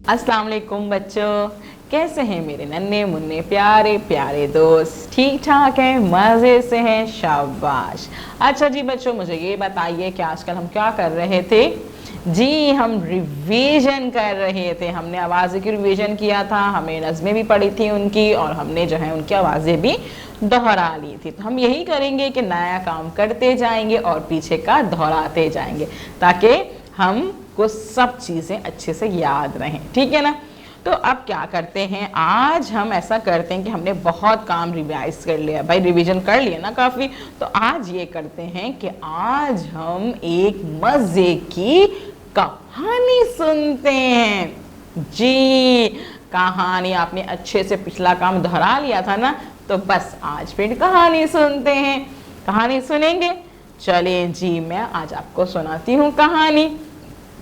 अस्सलाम वालेकुम बच्चों, कैसे हैं मेरे नन्हे मुन्ने प्यारे प्यारे दोस्त? ठीक ठाक हैं, मज़े से हैं, शाबाश। अच्छा जी बच्चों, मुझे ये बताइए कि आजकल हम क्या कर रहे थे? जी, हम रिवीजन कर रहे थे। हमने आवाज़ की रिवीजन किया था, हमें नज़में भी पढ़ी थी उनकी, और हमने जो है उनकी आवाज़ें भी दोहरा ली थी। तो हम यही करेंगे कि नया काम करते जाएंगे और पीछे का दोहराते जाएंगे, ताकि हमको सब चीज़ें अच्छे से याद रहें। ठीक है ना? तो अब क्या करते हैं, आज हम ऐसा करते हैं कि हमने बहुत काम रिवाइज कर लिया भाई, रिवीजन कर लिया ना काफ़ी। तो आज ये करते हैं कि आज हम एक मज़े की कहानी सुनते हैं। जी, कहानी आपने अच्छे से पिछला काम दोहरा लिया था ना, तो बस आज फिर कहानी सुनते हैं। कहानी सुनेंगे? चलें जी, मैं आज आपको सुनाती हूँ कहानी।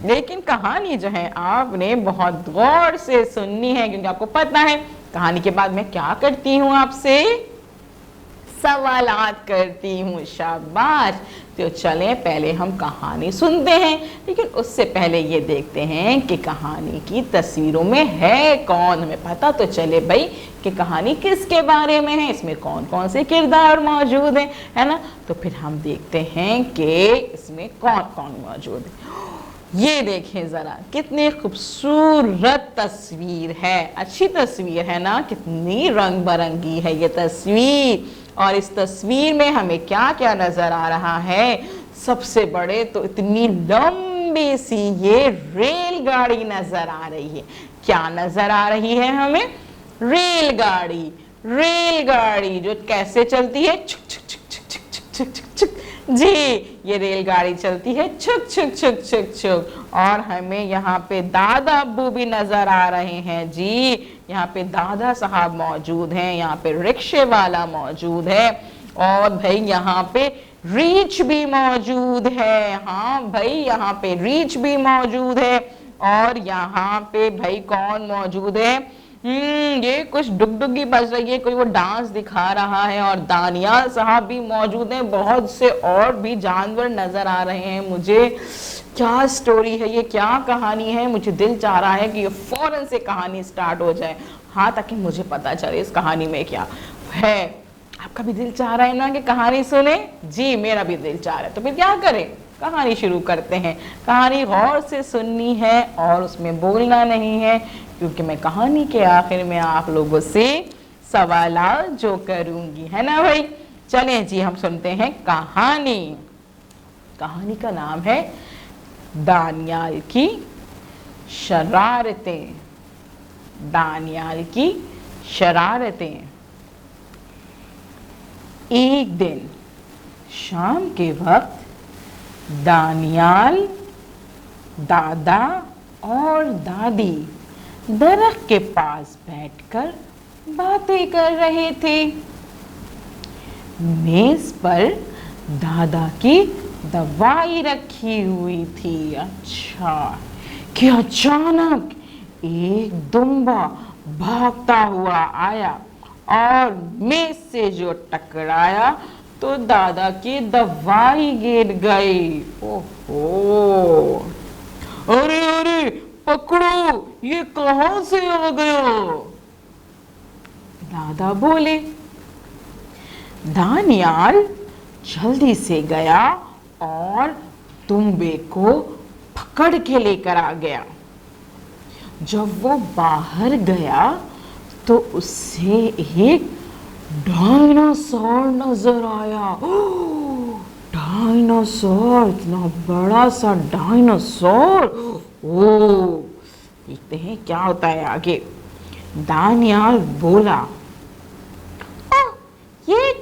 लेकिन कहानी जो है आपने बहुत गौर से सुननी है, क्योंकि आपको पता है कहानी के बाद मैं क्या करती हूँ, आपसे सवालात करती हूँ। शाबाश। तो चलें पहले हम कहानी सुनते हैं, लेकिन उससे पहले ये देखते हैं कि कहानी की तस्वीरों में है कौन। हमें पता तो चले भाई कि कहानी किसके बारे में है, इसमें कौन कौन से किरदार मौजूद हैं, है ना? तो फिर हम देखते हैं कि इसमें कौन कौन मौजूद है। ये देखें ज़रा, कितनी खूबसूरत तस्वीर है। अच्छी तस्वीर है ना? कितनी रंग बिरंगी है ये तस्वीर। और इस तस्वीर में हमें क्या क्या नज़र आ रहा है? सबसे बड़े तो इतनी लंबी सी ये रेलगाड़ी नज़र आ रही है। क्या नज़र आ रही है हमें? रेलगाड़ी। रेलगाड़ी जो कैसे चलती है? छुक छुक छुक छुक छुक छुक छुक छुक। जी, ये रेलगाड़ी चलती है छुक छुक छुक छुक छुक। और हमें यहाँ पे दादा अब्बू भी नजर आ रहे हैं। जी, यहाँ पे दादा साहब मौजूद हैं, यहाँ पे रिक्शे वाला मौजूद है, और भाई यहाँ पे रीछ भी मौजूद है। हाँ भाई, यहाँ पे रीछ भी मौजूद है। और यहाँ पे भाई कौन मौजूद है? ये कुछ डुगडुगी बज रही है, कोई वो डांस दिखा रहा है। और दानियाल साहब भी मौजूद हैं। बहुत से और भी जानवर नजर आ रहे हैं मुझे। क्या स्टोरी है ये, क्या कहानी है? मुझे दिल चाह रहा है कि ये फौरन से कहानी स्टार्ट हो जाए, हाँ, ताकि मुझे पता चले इस कहानी में क्या है। आपका भी दिल चाह रहा है ना कि कहानी सुने? जी, मेरा भी दिल चाह रहा है। तो फिर क्या करें, कहानी शुरू करते हैं। कहानी गौर से सुननी है और उसमें बोलना नहीं है, क्योंकि मैं कहानी के आखिर में आप लोगों से सवालात जो करूंगी, है ना भाई? चलें जी, हम सुनते हैं कहानी। कहानी का नाम है दानियाल की शरारतें। दानियाल की शरारतें। एक दिन शाम के वक्त दानियाल, दादा और दादी दरख्त के पास बैठकर बातें कर रहे थे। मेज पर दादा की दवाई रखी हुई थी। अच्छा, कि अचानक एक दुम्बा भागता हुआ आया और मेज से जो टकराया तो दादा की दवाई गिर गई। ओहो, अरे अरे पकड़ो, ये कहां से आ गया? दादा बोले। दानियाल जल्दी से गया और दुम्बे को पकड़ के लेकर आ गया। जब वो बाहर गया तो उससे एक डायनासोर नजर आया। डायनासोर, इतना बड़ा सा डायनासोर। ओ, देखते हैं क्या होता है आगे। दानियाल बोला, ये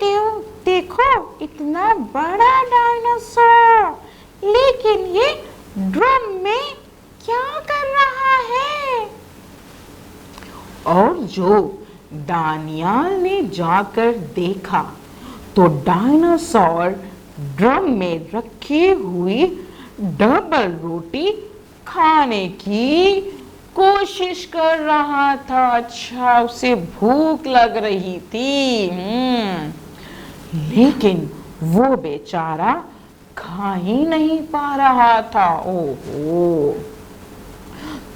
देखो, इतना बड़ा डायनासोर, लेकिन ये ड्रम में क्या कर रहा है? और जो दानियाल ने जाकर देखा तो डायनासोर ड्रम में रखी हुई डबल रोटी खाने की कोशिश कर रहा था। अच्छा, उसे भूख लग रही थी। लेकिन वो बेचारा खा ही नहीं पा रहा था। ओहो,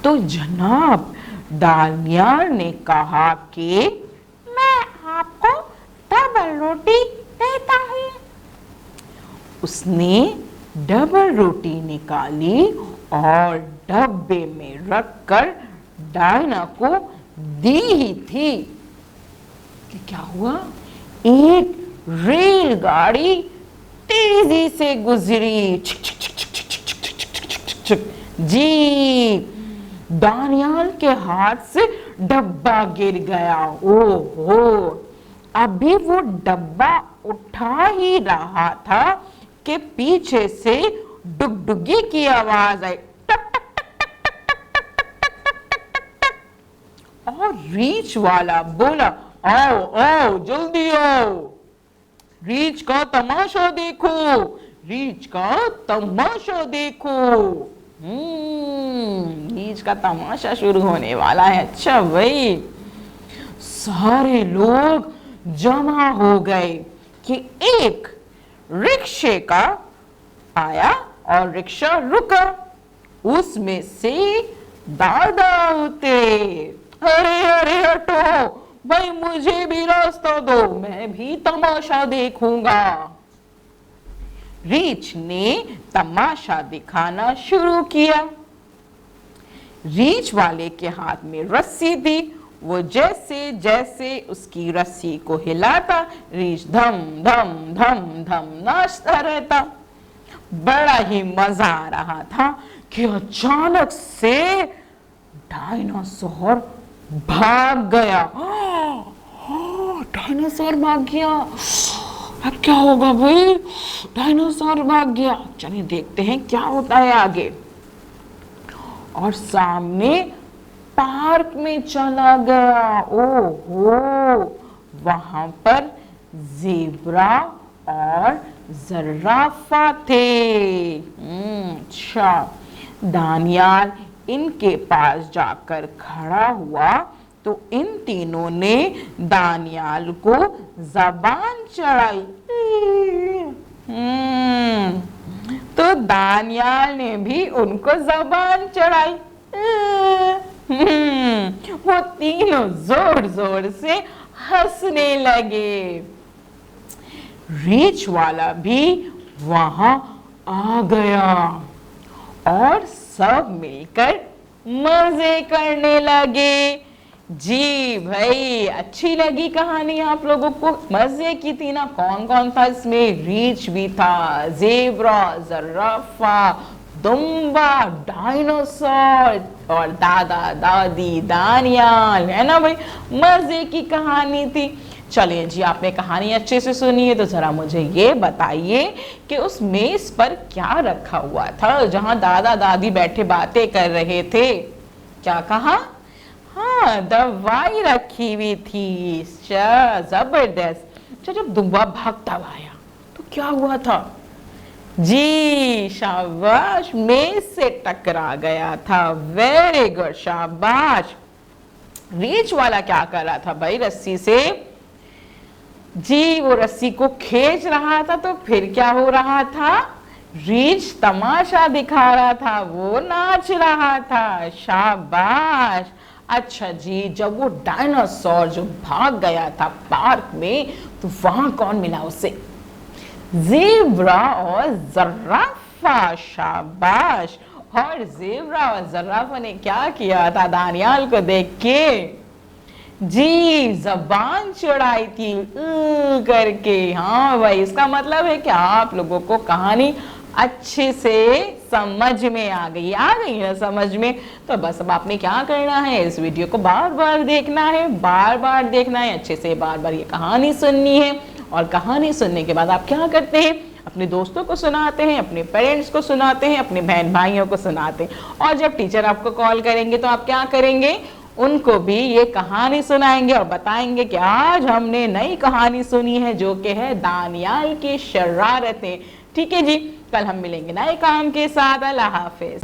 तो जनाब दानियाल ने कहा कि मैं आपको डबल रोटी देता हूँ। उसने डबल रोटी निकाली और डब्बे में रखकर डायना को दी ही थी कि क्या हुआ, एक रेलगाड़ी तेजी से गुजरी। जी, दानियाल के हाथ से डब्बा गिर गया। ओहो, अभी वो डब्बा उठा ही रहा था कि पीछे से डुगडुगी की आवाज आई और रीछ वाला बोला, आओ आओ जल्दी आओ, रीछ का तमाशा देखो, रीछ का तमाशा देखो। रीछ का तमाशा शुरू होने वाला है। अच्छा भाई, सारे लोग जमा हो गए कि एक रिक्शे का आया और रिक्शा रुका। उसमें से दादा उतरे। अरे अरे हटो भाई, मुझे भी रास्ता दो, मैं भी तमाशा देखूंगा। रीछ ने तमाशा दिखाना शुरू किया। रीछ वाले के हाथ में रस्सी थी। वो जैसे जैसे उसकी रस्सी को हिलाता, रीछ धम धम धम धम नाचता रहता। बड़ा ही मजा आ रहा था कि अचानक से डायनासोर भाग गया। डायनासोर भाग गया। अब क्या होगा भाई, डायनासोर भाग गया। चलिए देखते हैं क्या होता है आगे। और सामने पार्क में चला गया। ओहो, वहां पर ज़ेब्रा और ज़राफ़ा थे। अच्छा, दानियाल इनके पास जाकर खड़ा हुआ तो इन तीनों ने दानियाल को ज़बान चढ़ाई। तो दानियाल ने भी उनको ज़बान चढ़ाई। वो तीनों जोर जोर से हंसने लगे। रीछ वाला भी वहां आ गया और सब मिलकर मजे करने लगे। जी भाई, अच्छी लगी कहानी आप लोगों को? मजे की थी ना? कौन कौन था इसमें? रीछ भी था, ज़ेब्रा, ज़राफ़ा, दुम्बा, डायनासोर और दादा दादी दानियाल, है ना भाई? मजे की कहानी थी। चलिए जी, आपने कहानी अच्छे से सुनी है तो जरा मुझे ये बताइए कि उस मेज पर क्या रखा हुआ था जहां दादा दादी बैठे बातें कर रहे थे? क्या कहा? हाँ, दवाई रखी हुई थी। जबरदस्त। अच्छा, जब दुम्बा भागता आया तो क्या हुआ था? जी शाबाश, मेज से टकरा गया था। वेरी गुड, शाबाश। रीछ वाला क्या कर रहा था भाई रस्सी से? जी, वो रस्सी को खींच रहा था। तो फिर क्या हो रहा था? रीछ तमाशा दिखा रहा था, वो नाच रहा था। शाबाश। अच्छा जी, जब वो डायनासोर जो भाग गया था पार्क में तो वहां कौन मिला उसे? ज़ेब्रा और ज़राफ़ा। शाबाश। और ज़ेब्रा और ज़राफ़ा ने क्या किया था दानियाल को देख के? जी, ज़बान चढ़ाई थी करके। हाँ भाई, इसका मतलब है कि आप लोगों को कहानी अच्छे से समझ में आ गई है समझ में? तो बस अब आपने क्या करना है, इस वीडियो को बार बार देखना है, बार बार देखना है, अच्छे से बार बार ये कहानी सुननी है। और कहानी सुनने के बाद आप क्या करते हैं? अपने दोस्तों को सुनाते हैं, अपने पेरेंट्स को सुनाते हैं, अपने बहन भाइयों को सुनाते हैं। और जब टीचर आपको कॉल करेंगे तो आप क्या करेंगे? उनको भी ये कहानी सुनाएंगे और बताएंगे कि आज हमने नई कहानी सुनी है जो कि है दानियाल की शरारतें। ठीक है जी, कल हम मिलेंगे नए काम के साथ। अल्लाह हाफिज।